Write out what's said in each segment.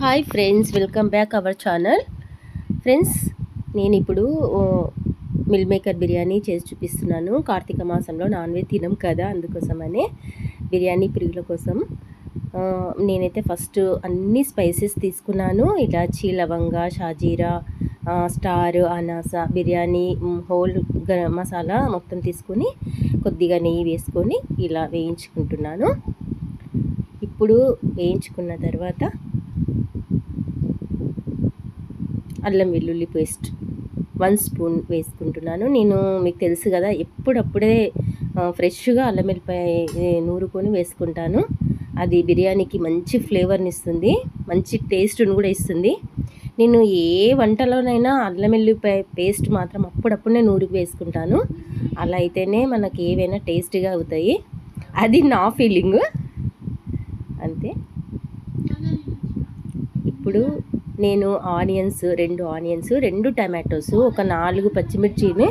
Hi friends, welcome back our channel. Friends, నేను ఇప్పుడు mill maker biryani చేసి చూపిస్తున్నాను. కార్తీక మాసంలో నాన్ వెజ్ తినం కదా, అందుకోసమనే బిర్యానీ ప్రియుల కోసం నేనైతే ఫస్ట్ అన్ని స్పైసెస్ తీసుకున్నాను. ఇలాచీ, లవంగా, షాజీరా, స్టార్, అనాస, బిర్యానీ, హోల్ గరం మసాలా మొత్తం తీసుకొని కొద్దిగా నెయ్యి వేసుకొని ఇలా వేయించుకుంటున్నాను. ఇప్పుడు వేయించుకున్న తర్వాత అల్లం వెల్లుల్లి పేస్ట్ 1 స్పూన్ వేసుకుంటున్నాను. నేను మీకు తెలుసు కదా, ఎప్పుడప్పుడే ఫ్రెష్గా అల్లం వెల్లిపాయ నూరుకొని వేసుకుంటాను. అది బిర్యానీకి మంచి ఫ్లేవర్ని ఇస్తుంది, మంచి టేస్ట్ని కూడా ఇస్తుంది. నేను ఏ వంటలోనైనా అల్లం వెల్లిపాయ పేస్ట్ మాత్రం అప్పుడప్పుడే నూరికి వేసుకుంటాను. అలా అయితేనే మనకి ఏవైనా టేస్టీగా అవుతాయి. అది నా ఫీలింగ్ అంతే. ఇప్పుడు నేను రెండు ఆనియన్స్, 2 టమాటోస్, ఒక 4 పచ్చిమిర్చిని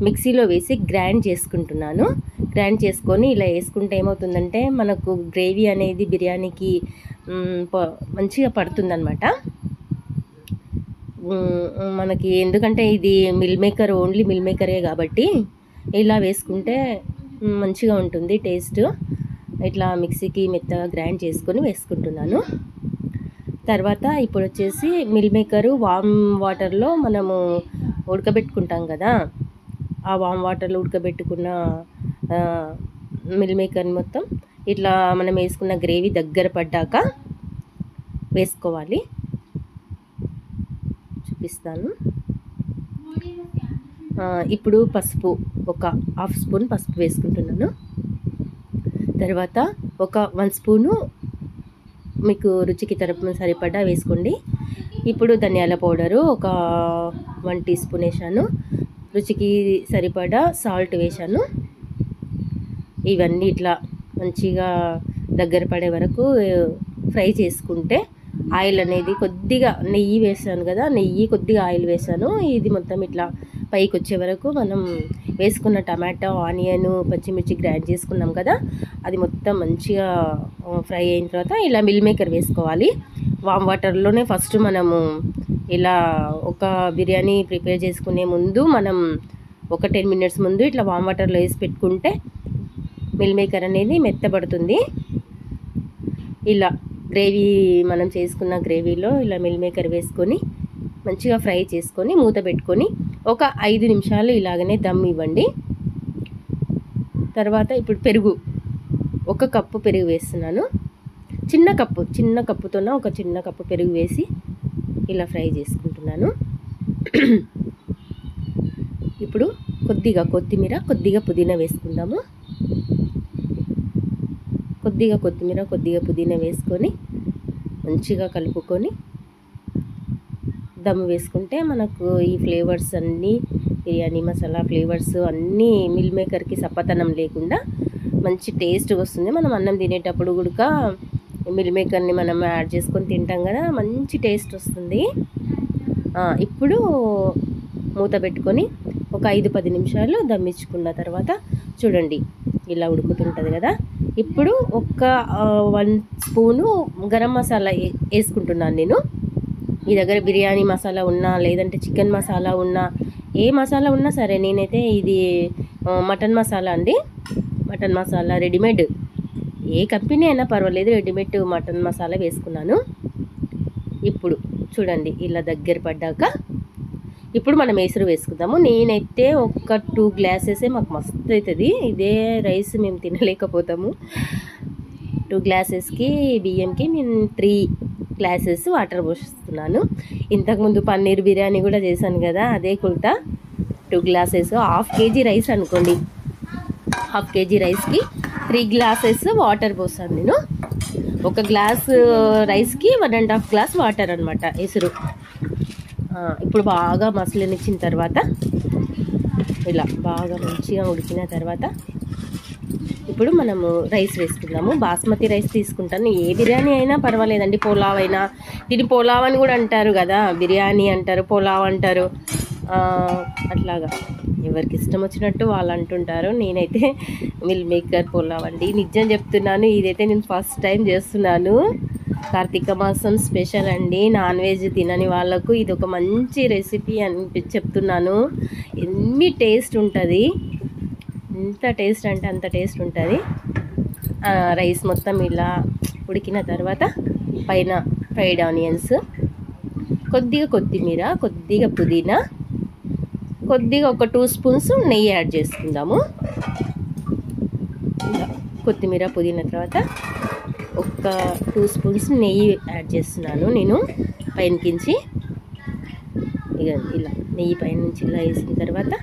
మిక్సీలో వేసి గ్రైండ్ చేసుకుంటున్నాను. గ్రైండ్ చేసుకొని ఇలా వేసుకుంటే ఏమవుతుందంటే మనకు గ్రేవీ అనేది బిర్యానీకి మంచిగా పడుతుందన్నమాట. మనకి ఎందుకంటే ఇది ఓన్లీ మిల్ మేకరే కాబట్టి ఇలా వేసుకుంటే మంచిగా ఉంటుంది టేస్ట్. ఇట్లా మిక్సీకి మెత్తగా గ్రైండ్ చేసుకొని వేసుకుంటున్నాను. తర్వాత ఇప్పుడు వచ్చేసి మిల్ మేకరు వామ్ వాటర్లో మనము ఉడకబెట్టుకుంటాం కదా, ఆ వామ్ వాటర్లో ఉడకబెట్టుకున్న మిల్ మేకర్ని మొత్తం ఇట్లా మనం వేసుకున్న గ్రేవీ దగ్గర పడ్డాక వేసుకోవాలి. చూపిస్తాను. ఇప్పుడు పసుపు, ఒక 1/2 స్పూన్ పసుపు వేసుకుంటున్నాను. తర్వాత ఒక 1 స్పూను మీకు రుచికి సరిపడా వేసుకోండి. ఇప్పుడు ధనియాల పౌడరు ఒక 1 టీ స్పూన్ వేసాను. రుచికి సరిపడా సాల్ట్ వేసాను. ఇవన్నీ ఇట్లా మంచిగా దగ్గర పడే వరకు ఫ్రై చేసుకుంటే, ఆయిల్ అనేది కొద్దిగా నెయ్యి వేసాను కదా, కొద్దిగా ఆయిల్ వేసాను. ఇది మొత్తం ఇట్లా పైకి వచ్చే వరకు మనం వేసుకున్న టమాటా, ఆనియన్, పచ్చిమిర్చి గ్రైండ్ చేసుకున్నాం కదా, అది మొత్తం మంచిగా ఫ్రై అయిన తర్వాత ఇలా మిల్ మేకర్ వేసుకోవాలి. వామ్ వాటర్లోనే ఫస్ట్ మనము ఇలా ఒక బిర్యానీ ప్రిపేర్ చేసుకునే ముందు మనం ఒక 10 మినిట్స్ ముందు ఇట్లా వామ్ వాటర్లో వేసి పెట్టుకుంటే మిల్ మేకర్ అనేది మెత్తబడుతుంది. ఇలా మనం చేసుకున్న గ్రేవీలో ఇలా మిల్ మేకర్ వేసుకొని మంచిగా ఫ్రై చేసుకొని మూత పెట్టుకొని ఒక 5 నిమిషాలు ఇలాగనే దమ్ ఇవ్వండి. తర్వాత ఇప్పుడు పెరుగు, 1 కప్పు పెరుగు వేస్తున్నాను. చిన్న కప్పుతోన ఒక చిన్న కప్పు పెరుగు వేసి ఇలా ఫ్రై చేసుకుంటున్నాను. ఇప్పుడు కొద్దిగా కొత్తిమీర, కొద్దిగా పుదీనా వేసుకుందాము. కొద్దిగా కొత్తిమీర, కొద్దిగా పుదీనా వేసుకొని మంచిగా కలుపుకొని దమ్ వేసుకుంటే మనకు ఈ ఫ్లేవర్స్ అన్నీ, బిర్యానీ మసాలా ఫ్లేవర్స్ అన్నీ మిల్ మేకర్కి సప్పతనం లేకుండా మంచి టేస్ట్ వస్తుంది. మనం అన్నం తినేటప్పుడు కూడా మిల్ మేకర్ని మనం యాడ్ చేసుకొని తింటాం కదా, మంచి టేస్ట్ వస్తుంది. ఇప్పుడు మూత పెట్టుకొని ఒక 5-10 నిమిషాలు దమ్మించుకున్న తర్వాత చూడండి ఇలా ఉడుకుతుంటుంది కదా. ఇప్పుడు ఒక 1 స్పూను గరం మసాలా వేసుకుంటున్నాను నేను. మీ దగ్గర బిర్యానీ మసాలా ఉన్నా, లేదంటే చికెన్ మసాలా ఉన్నా, ఏ మసాలా ఉన్నా సరే, నేనైతే ఇది మటన్ మసాలా అండి. మటన్ మసాలా రెడీమేడ్, ఏ కంపెనీ అయినా పర్వాలేదు, రెడీమేడ్ మటన్ మసాలా వేసుకున్నాను. ఇప్పుడు చూడండి ఇలా దగ్గర పడ్డాక ఇప్పుడు మనం ఎసురు వేసుకుందాము. నేనైతే ఒక 2 గ్లాసెసే మాకు మస్తు అవుతుంది. ఇదే రైస్ మేము తినలేకపోతాము. 2 గ్లాసెస్కి బియ్యంకి నేను 3 గ్లాసెస్ వాటర్ పోస్తున్నాను. ఇంతకుముందు పన్నీర్ బిర్యానీ కూడా చేశాను కదా, అదే కొలత. 2 గ్లాసెస్, 1/2 కేజీ రైస్ అనుకోండి. 1/2 కేజీ రైస్కి 3 గ్లాసెస్ వాటర్ పోసాను నేను. 1 గ్లాస్ రైస్కి 1.5 గ్లాస్ వాటర్ అనమాట ఎసురు. ఇప్పుడు బాగా మసలనిచ్చిన తర్వాత ఇలా బాగా మంచిగా ఉడికిన తర్వాత ఇప్పుడు మనము రైస్ వేసుకుందాము. బాస్మతి రైస్ తీసుకుంటాను. ఏ బిర్యానీ అయినా పర్వాలేదండి, పులావ్ అయినా. దీన్ని పులావ్ అని కూడా అంటారు కదా, బిర్యానీ అంటారు, పులావ్ అంటారు, అట్లాగా ఎవరికి ఇష్టం వచ్చినట్టు వాళ్ళు అంటుంటారు. నేనైతే మిల్ మేకర్ పులావ్ అండి, నిజం చెప్తున్నాను. ఇదైతే నేను ఫస్ట్ టైం చేస్తున్నాను. కార్తీక మాసం స్పెషల్ అండి. నాన్ వెజ్ తినని వాళ్ళకు ఇది ఒక మంచి రెసిపీ అని చెప్తున్నాను. ఎన్ని టేస్ట్ ఉంటుంది, ఎంత టేస్ట్ అంటే అంత టేస్ట్ ఉంటుంది. రైస్ మొత్తం ఇలా ఉడికిన తర్వాత పైన ఫ్రైడ్ ఆనియన్స్, కొద్దిగా కొత్తిమీర, కొద్దిగా పుదీనా, కొద్దిగా ఒక 2 స్పూన్స్ నెయ్యి యాడ్ చేసుకుందాము. కొత్తిమీర పుదీనా తర్వాత ఒక 2 స్పూన్స్ నెయ్యి యాడ్ చేస్తున్నాను నేను పైనకించి. ఇక ఇలా నెయ్యి పైన నుంచి ఇలా వేసిన తర్వాత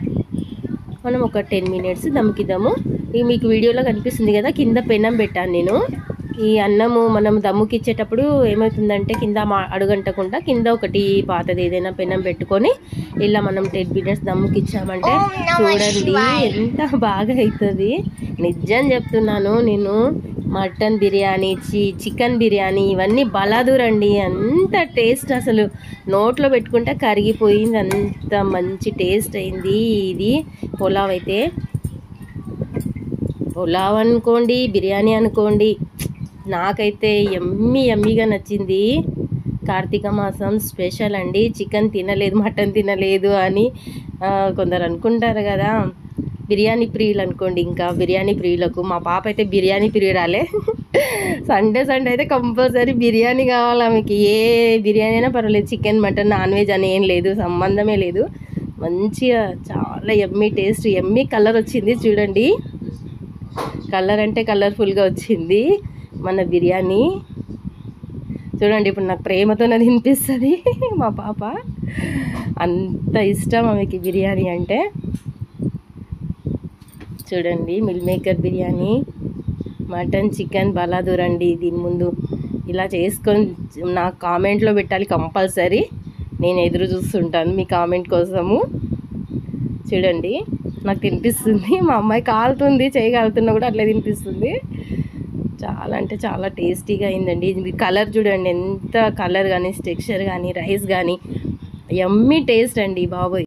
మనం ఒక 10 మినిట్స్ దమ్ముకిద్దాము. ఇక మీకు వీడియోలో కనిపిస్తుంది కదా, కింద పెనం పెట్టాను నేను. ఈ అన్నము మనం దమ్ముకి ఇచ్చేటప్పుడు ఏమవుతుందంటే కింద అడుగంటకుండా కింద ఒకటి పాతది ఏదైనా పెనం పెట్టుకొని ఇలా మనం 10 మినిట్స్ దమ్ముకి ఇచ్చామంటే చూడండి ఎంత బాగా అవుతుంది. నిజం చెప్తున్నాను నేను. మటన్ బిర్యానీ, చికెన్ బిర్యానీ ఇవన్నీ బలాదూరండి. అంత టేస్ట్ అసలు నోట్లో పెట్టుకుంటే కరిగిపోయింది, అంత మంచి టేస్ట్ అయింది. ఇది పులావ్ అయితే, పులావ్ అనుకోండి, బిర్యానీ అనుకోండి, నాకైతే యమ్మీగా నచ్చింది. కార్తీక మాసం స్పెషల్ అండి. చికెన్ తినలేదు, మటన్ తినలేదు అని కొందరు అనుకుంటారు కదా, బిర్యానీ ప్రియులు అనుకోండి. ఇంకా బిర్యానీ ప్రియులకు, మా పాప అయితే బిర్యానీ ప్రియురాలే. సండే అయితే కంపల్సరీ బిర్యానీ కావాలి ఆమెకి. ఏ బిర్యానీ అయినా పర్వాలేదు, చికెన్ మటన్ నాన్ వెజ్ అని ఏం లేదు, సంబంధమే లేదు. మంచిగా చాలా యమ్మీ టేస్ట్, యమ్మీ కలర్ వచ్చింది చూడండి. కలర్ అంటే కలర్ఫుల్గా వచ్చింది మన బిర్యానీ. చూడండి ఇప్పుడు నాకు ప్రేమతోనే తినిపిస్తుంది మా పాప, అంత ఇష్టం ఆమెకి బిర్యానీ అంటే. చూడండి meal maker biryani, mutton chicken బలాదూరండి. దీని ముందు ఇలా చేసుకొని నాకు కామెంట్లో పెట్టాలి కంపల్సరీ. నేను ఎదురు చూస్తుంటాను మీ కామెంట్ కోసము. చూడండి నాకు తినిపిస్తుంది, మా అమ్మాయి కాలుతుంది, చేయి కాలుతున్నా కూడా అట్లే తినిపిస్తుంది. చాలా అంటే చాలా టేస్టీగా అయిందండి. ఇది కలర్ చూడండి, ఎంత కలర్ కానీ టెక్స్చర్ కానీ రైస్ కానీ యమ్మీ టేస్ట్ అండి బాబోయ్.